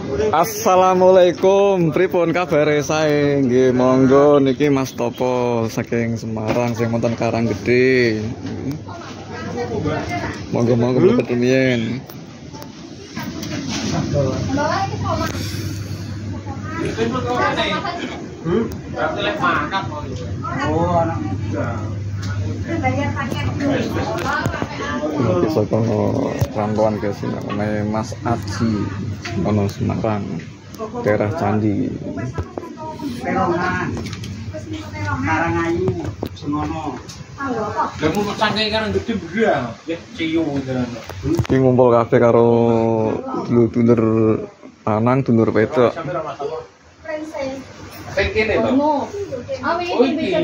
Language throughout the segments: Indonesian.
Assalamualaikum, pripun kabare sae? Nggih, monggo niki Mas Topo saking Semarang sing wonten Karanggede. Monggo-monggo mlebet rumiyin. Bisa kono rantauan ke sini namanya Mas Aji ono Semarang daerah Candi Karangayu semono. Kamu saking kan gede begra, ya ciu jalan. Iki ngumpul kabeh karo dulur-dulur lanang, dulur wedok. Sing kene to. Oh iki.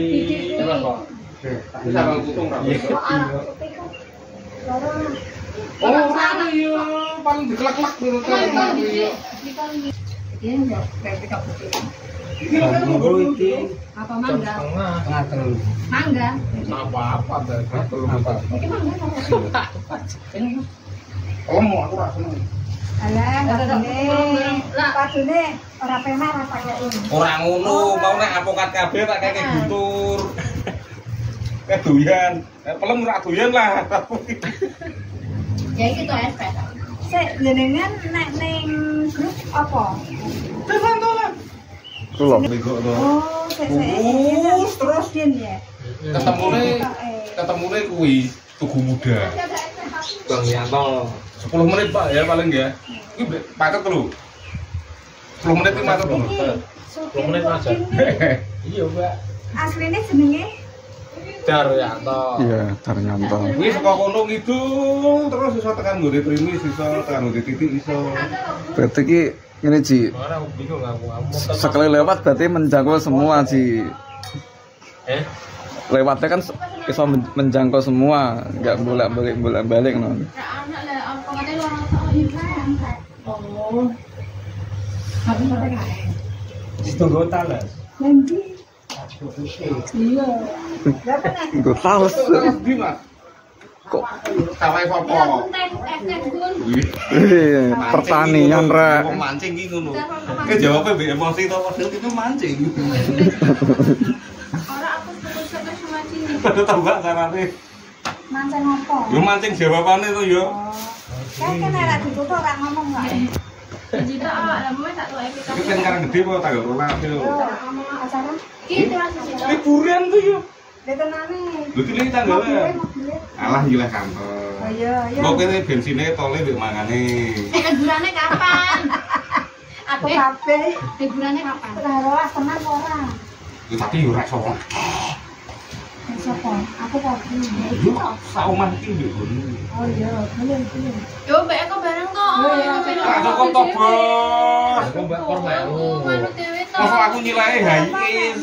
Sama kutung ra. Oh, ora yo paling dikelak-kelak dulu kan. Apa mangga? Mangga. Apa-apa dari Oh, mau aku ra seneng. Padune ora penak ora pakai. Ora ngono, mau nek apokat kabeh tak kene guntur. Kedoyan. Pelem ora doyan lah. Ya iki to SP. Sik jenengan nek ning grup apa? Dolan-dolan. Kulo. Oh, sik. Terus Din ya. Ketemune kuwi Tugu Muda. Bang Yanto. 10 menit Pak ya paling ya. Iki paket lho. 10 menit iki paket lho. 10 menit aja. Iya, Mbak. Asline jenenge Daryanto. Iya, Daryanto. Kuwi saka kono ngidul terus iso tekan nggone Primis iso tekan nggone Titik iso. Berarti ki ngene Ji. Ora bingung aku. Sekali lewat berarti menjangkau semua Ji. Lewatnya kan bisa menjangkau semua, nggak bolak-balik no. Oh. Aku sampai kae. Ditunggu talas. Nanti. Iya. Berapa nih? Gue tahu kok Kawai popo. pertanian rek. Mancing iki ngono. Ke jawabe mbek emosi to padahal itu mancing. Ora aku terus mancing. Padha tambah carane. Mancing apa? Yo mancing jawabane to yo. Kan ora ditutup ora ngomong enggak. Jika awak lama tak tahu kita. Iki kan Karanggede apa tanggal 12 yo. Ngomong acara. Ini masih situ. Liburan tuh yo. Detenane. Lho iki tanggalnya. Alah gila kantor. Oh iya, iya. Kok kene bensine tole mbek mangane. Liburannya kapan? Aku kabeh Liburannya kapan? ora rolas tenan ora. Ya tapi yo ora sopan. Sopo? Aku kabeh. Yo saumah iki mbek ngono. Oh iya, boleh. Yo, mbak Eko bareng kok. Ora kok to, Bos. Aku mbak Kor baru. Manut dewe to. Mosok aku nyilai haikis.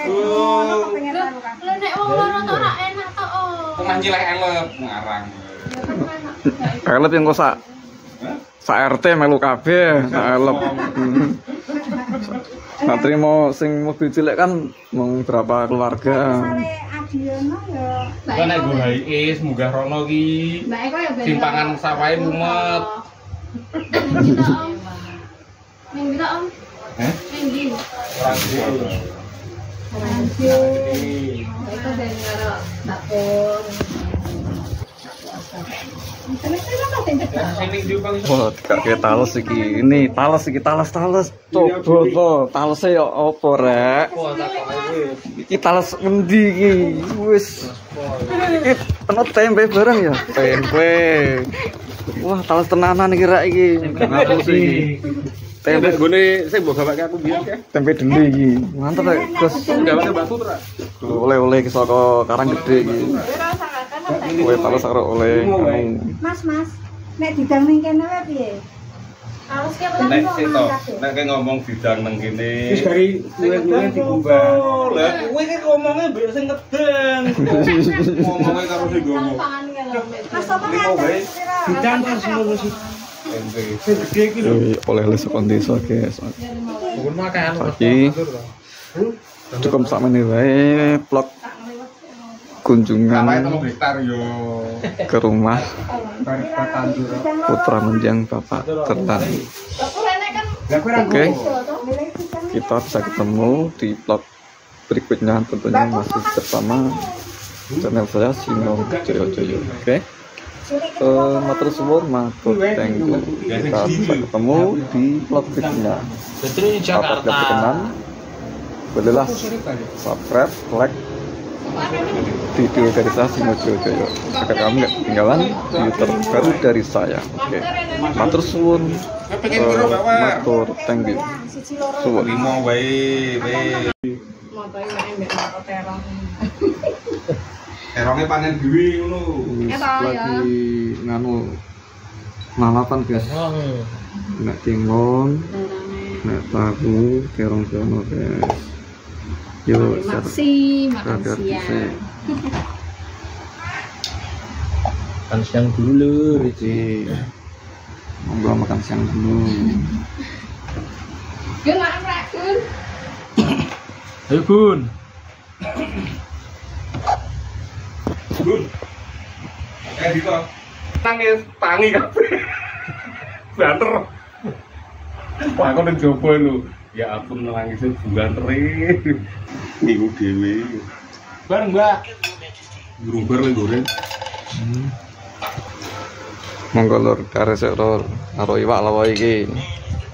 Lo pengen tahu kan? Lu nek wong loro tok ora enak to. Pernah nyilai elep ngarang. Elep yang kok sak RT melu kabeh, sak elep. Nah, terima sing mobil cilik kan mung berapa keluarga. Sare Adiono ya. Kan nek go haikis munggah rono ki. Mbak Eko ya ben. Simpangan sawahe mumet. Ming pira, Om? Ming ndi? Ora di. Mbak Eko ben karo dapur. Wah, kayak talas iki. Ini talas iki, talas. Coba to, talase yo opo rek? Iki talas ngendi iki? Wis. Iki penuh tempe bareng ya? Tempe. Wah, talas tenanan iki rek iki. Ngapus iki. Tempe Gone sing mbok gawake aku biyen ya. tempe deli iki. Mantep rek, Gus. Gawake batu to, Ra. Oleh-oleh ke saka Karanggede iki. Kowe talas karo oleh kamu. Mas, nek didang ning kene wae piye? Harus ki Nek sito, nek ngomong bidang nang kene. Wis dari luwe-luwe diubah. Lah kowe iki ngomongnya mbek sing ngedang. Ngomongnya karo sing ngomong. Mas apa Limo wae. Bidang kan seluruh sih. Tempe. Sing gede iki lho. Oleh-oleh saka desa guys. Pun makan. Iki cukup sak menit wae vlog kunjungan Sampai 3 hektar yo. ke rumah Tarik tandur. putra mendiang Bapak Tertan. Bapak rene kan Oke, kita bisa ketemu di vlog berikutnya, tentunya masih bersama channel saya Sino Joyo. Oke, matur suwun, matur thank you. Kita bisa ketemu di vlog berikutnya. Apabila berkenan, bolehlah subscribe, like video dari saya Sino Joyo agar kamu nggak ketinggalan video terbaru dari saya. Oke, matur suwun, matur thank you. Suwun. Limo wae. Terongnya panen dhewe ngono. Lagi nganu malapan guys. Nek timun, nek tahu, terong jono guys. Yuk, Makasih, makasih ya. Makan siang dulu. Jadi ngobrol makan siang dulu. Gun, makan Gun. Ayo Gun. Gun. Dito. Nangis tangi kabeh. Banter. Wah, kok ning jopo lho. Ya ampun nangisnya banter. Niku dhewe. Bareng, Mbak. Grumbar lho goreng. Monggo lur karesek lur karo iwak lawa iki.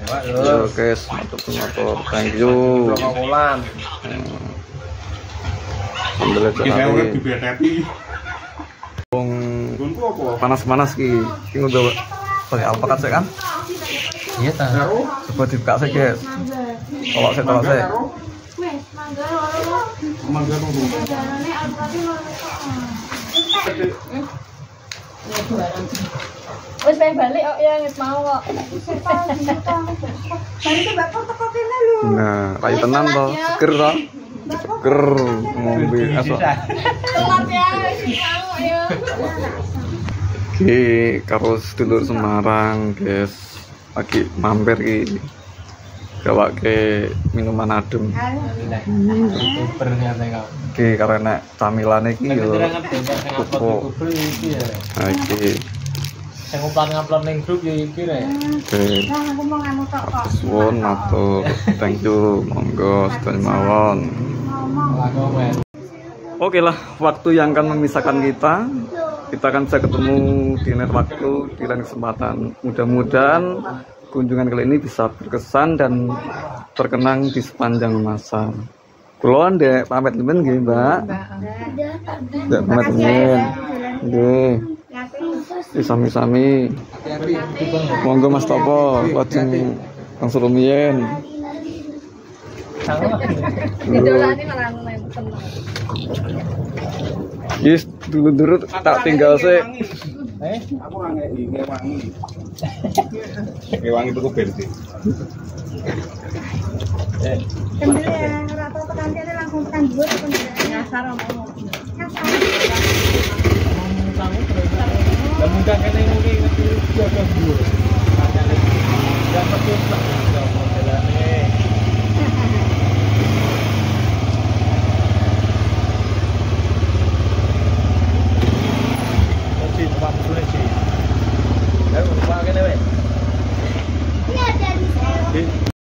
Mbak, Yo guys, matur thank you. Wulan. Alhamdulillah Iki saya urip di jadi BTP. wong Gunku apa? panas-panas ki udah pakai alpakat sih kan? Iya ta. Karo? Coba dibuka sih guys. Tolak sih. Wes, mangga loro. Mangga tunggu. Jarane alpati loro kok. Wes pengen balik kok ya nget mau kok. Bari ke bapak teko kene lho. Nah, rayu tenan toh, seger toh. Seger ngombe aso. Telat ya, wis mau ya. Ki karo sedulur Semarang guys. Lagi mampir ki. Gawake minuman adem. Super nyata kau. Ki karena camilane ki yo. Kupo. Nah, iki. Yang nguplan ning grup ya iki rek. Oke. Nah, aku mau nganu tok kok. Suwun matur thank you. Monggo sedaya mawon. Ngomong. Komen. Oke lah, waktu yang akan memisahkan kita akan bisa ketemu di lain waktu, di lain kesempatan. Mudah-mudahan kunjungan kali ini bisa berkesan dan terkenang di sepanjang masa. Kulon dek pamit temen nggih, Mbak. Dek pamit temen. Nggih. Sami-sami. Monggo Mas Topo, lajeng langsung rumiyin. Idolane malah nonton. Yes, dulu tak tinggal sih. Aku ora ngewangi. Ngewangi tuku bensin. Kendel ya, ora apa-apa kancane langsung tekan dhuwur kok nyasar omong. Nyasar. Lah mudah kene ngono iki ngerti jaga dhuwur. Dapat